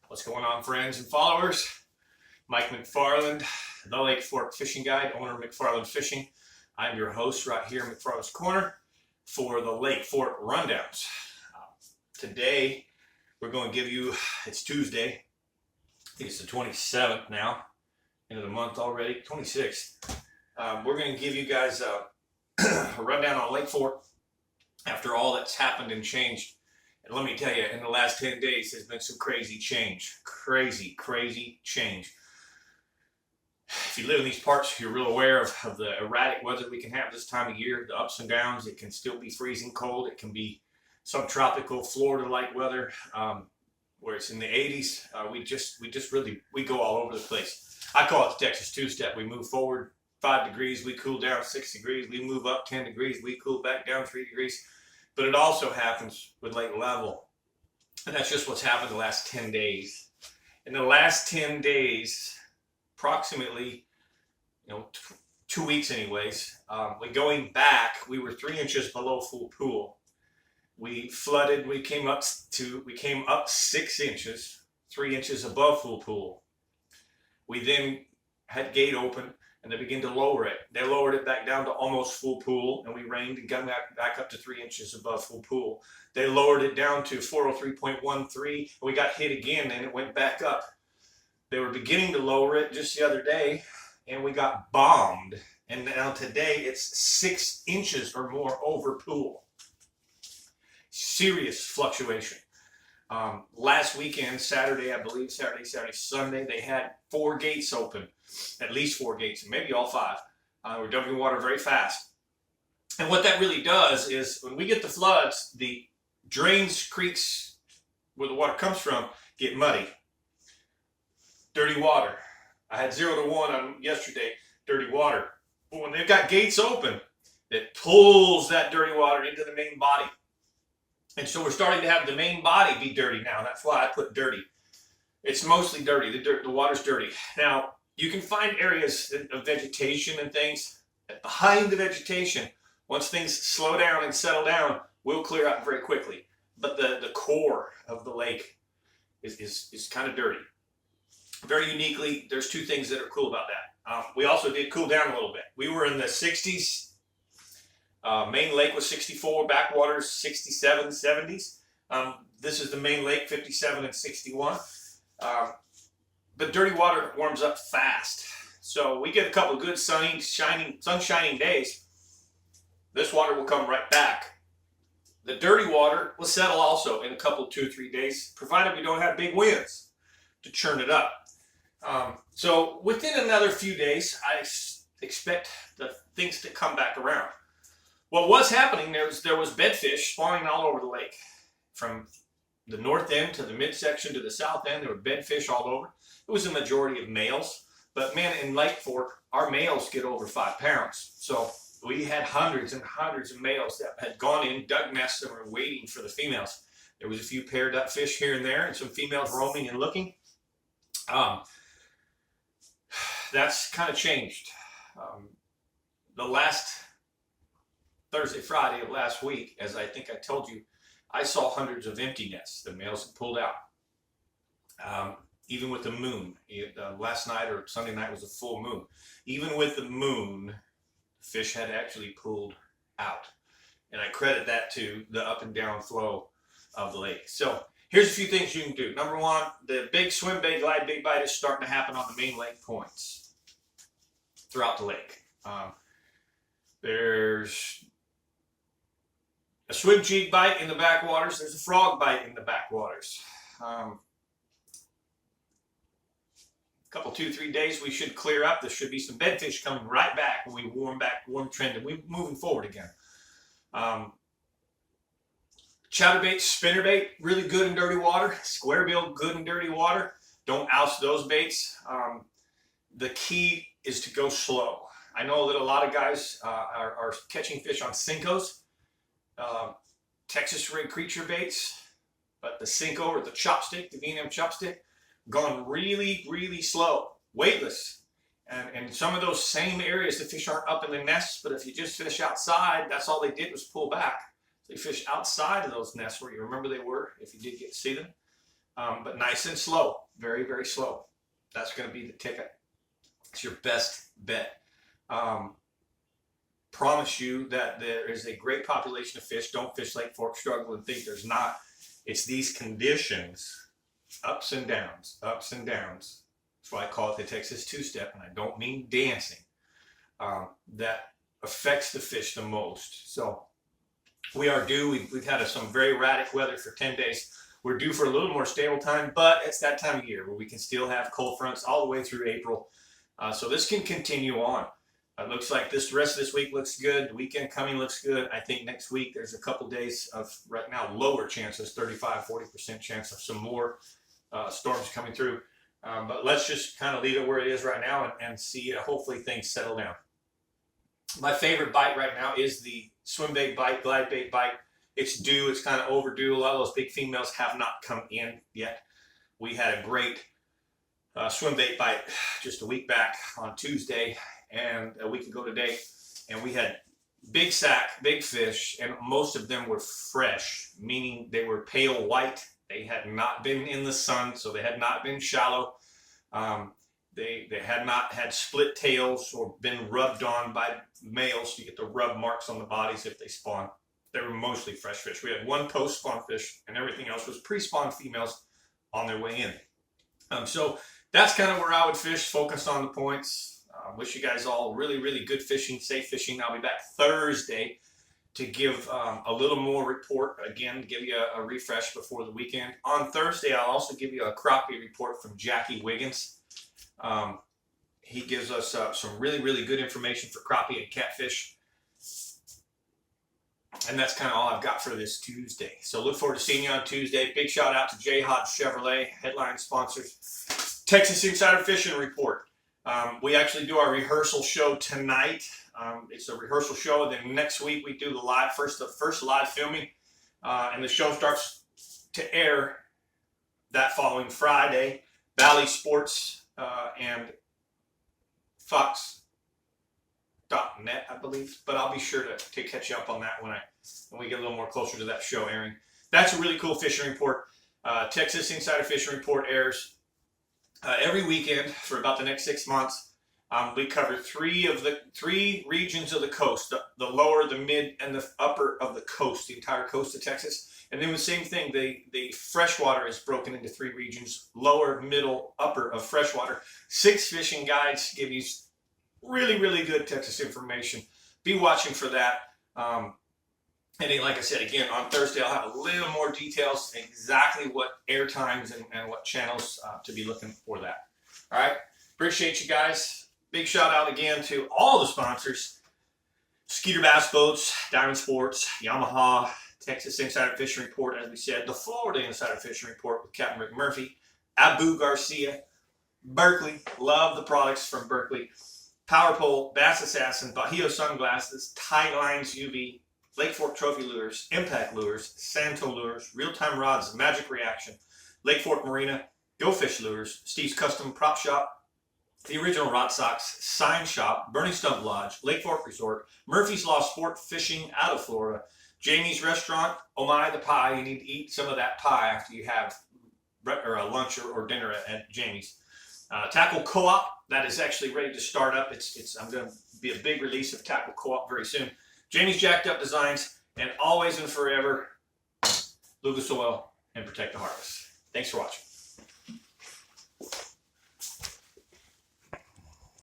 What's going on, friends and followers? Mike McFarland, the Lake Fork Fishing Guide, owner of McFarland Fishing. I'm your host right here in McFarland's Corner for the Lake Fork Rundowns. Today, we're going to give you, it's Tuesday, I think it's the 27th now, end of the month already, 26th. We're going to give you guys a rundown on Lake Fork after all that's happened and changed. And let me tell you, in the last 10 days, there's been some crazy change. Crazy change. If you live in these parts, you're real aware of the erratic weather we can have this time of year, the ups and downs. It can still be freezing cold. It can be subtropical Florida-like weather, where it's in the 80s. We go all over the place. I call it the Texas two-step. We move forward 5 degrees, we cool down 6 degrees. We move up 10 degrees, we cool back down 3 degrees. But it also happens with lake level. And that's just what's happened the last 10 days. In the last 10 days, approximately, 2 weeks anyways, going back, we were 3 inches below full pool. We flooded, we came up 6 inches, 3 inches above full pool. We then had gate open, and they began to lower it. They lowered it back down to almost full pool, and we rained and got back up to 3 inches above full pool. They lowered it down to 403.13, and we got hit again, and it went back up. They were beginning to lower it just the other day, and we got bombed. And now today, it's 6 inches or more over pool. Serious fluctuation. Last weekend, Saturday, I believe, Saturday, Sunday, they had 4 gates open. At least 4 gates, and maybe all 5. We're dumping water very fast. And what that really does is when we get the floods, the drains, creeks, where the water comes from, get muddy. Dirty water. I had 0 to 1 on yesterday, dirty water. But when they've got gates open, it pulls that dirty water into the main body. And so we're starting to have the main body be dirty now. That's why I put dirty. It's mostly dirty. The water's dirty. Now, you can find areas of vegetation and things behind the vegetation. Once things slow down and settle down, we'll clear up very quickly. But the core of the lake is kind of dirty. Very uniquely, there's 2 things that are cool about that. We also did cool down a little bit. We were in the 60s. Main lake was 64, backwaters 67, 70s. This is the main lake, 57 and 61. But dirty water warms up fast. So we get a couple of good sun shining days. This water will come right back. The dirty water will settle also in a couple, 2 or 3 days, provided we don't have big winds to churn it up. So within another few days, I expect the things to come back around. What was happening, there was bedfish spawning all over the lake. From the north end to the midsection to the south end, there were bedfish all over. It was a majority of males, but man, in Lake Fork, our males get over 5 pounds. So we had hundreds and hundreds of males that had gone in, dug nests, and were waiting for the females. There was a few paired up fish here and there, and some females roaming and looking. That's kind of changed. The last Thursday, Friday of last week, as I think I told you, I saw hundreds of empty nests. The males had pulled out. Even with the moon, last night or Sunday night was a full moon. Even with the moon, fish had actually pulled out. And I credit that to the up and down flow of the lake. So here's a few things you can do. Number 1, the big swim bait, glide big bite is starting to happen on the main lake points throughout the lake. There's a swim cheek bite in the backwaters. There's a frog bite in the backwaters. Couple, 2, 3 days, we should clear up. There should be some bedfish coming right back when we warm trend, and we're moving forward again. Chatterbait, spinnerbait, really good in dirty water. Squarebill, good in dirty water. Don't oust those baits. The key is to go slow. I know that a lot of guys are catching fish on Cincos, Texas rig creature baits, but the Cinco or the chopstick, the V&M chopstick, gone really slow, weightless. And some of those same areas, the fish aren't up in the nests, but if you just fish outside, that's all they did was pull back. They fish outside of those nests where you remember they were, if you did get to see them. But nice and slow, very, very slow. That's going to be the ticket. It's your best bet. Promise you that there is a great population of fish. Don't fish Lake Fork struggle and think there's not. It's these conditions, ups and downs, ups and downs. That's why I call it the Texas two-step, and I don't mean dancing. That affects the fish the most. So we are due. We've had some very erratic weather for 10 days. We're due for a little more stable time, but it's that time of year where we can still have cold fronts all the way through April. So this can continue on. It looks like the rest of this week looks good. The weekend coming looks good. I think next week there's a couple days of, right now, lower chances, 35–40% chance of some more storms coming through. But let's just kind of leave it where it is right now and see, hopefully things settle down. My favorite bite right now is the swim bait bite, glide bait bite. It's due. It's kind of overdue. A lot of those big females have not come in yet. We had a great swim bait bite just a week back on Tuesday and a week ago today, and we had big sack, big fish, and most of them were fresh, meaning they were pale white. They had not been in the sun, so they had not been shallow. They had not had split tails or been rubbed on by males. You get the rub marks on the bodies if they spawn. They were mostly fresh fish. We had one post-spawn fish, and everything else was pre-spawn females on their way in. So that's kind of where I would fish, focused on the points. Wish you guys all really, really good fishing, safe fishing. I'll be back Thursday to give a little more report. Again, give you a refresh before the weekend. On Thursday, I'll also give you a crappie report from Jackie Wiggins. He gives us some really, really good information for crappie and catfish. And that's kind of all I've got for this Tuesday. So look forward to seeing you on Tuesday. Big shout out to J. Hodge Chevrolet, headline sponsors. Texas Insider Fishing Report. We actually do our rehearsal show tonight. It's a rehearsal show, and then next week we do the first live filming, and the show starts to air that following Friday. Valley Sports and Fox.net, I believe, but I'll be sure to catch you up on that when we get a little more closer to that show airing. That's a really cool fishing report. Texas Insider Fishing Report airs every weekend for about the next 6 months. We cover three regions of the coast, the lower, the mid, and the upper of the coast, the entire coast of Texas. And then the same thing, the freshwater is broken into 3 regions, lower, middle, upper of freshwater. 6 fishing guides give you really, really good Texas information. Be watching for that. And like I said, again, on Thursday, I'll have a little more details, exactly what air times and what channels to be looking for that. All right. Appreciate you guys. Big shout out again to all the sponsors: Skeeter Bass Boats, Diamond Sports, Yamaha, Texas Insider Fishing Report, as we said, the Florida Insider Fishing Report with Captain Rick Murphy, Abu Garcia, Berkeley, love the products from Berkeley, Power Pole, Bass Assassin, Bajío Sunglasses, Tight Lines UV, Lake Fork Trophy Lures, Impact Lures, Santo Lures, Real Time Rods, Magic Reaction, Lake Fork Marina, Go Fish Lures, Steve's Custom Prop Shop, The Original Rod Socks, Sign Shop, Burning Stump Lodge, Lake Fork Resort, Murphy's Law Sport Fishing out of Florida, Jamie's Restaurant, Oh My the Pie. You need to eat some of that pie after you have a lunch or dinner at Jamie's. Tackle Co-op, that is actually ready to start up. I'm going to be a big release of Tackle Co-op very soon. Jamie's Jacked Up Designs, and always and forever, Lucas Oil and Protect the Harvest. Thanks for watching.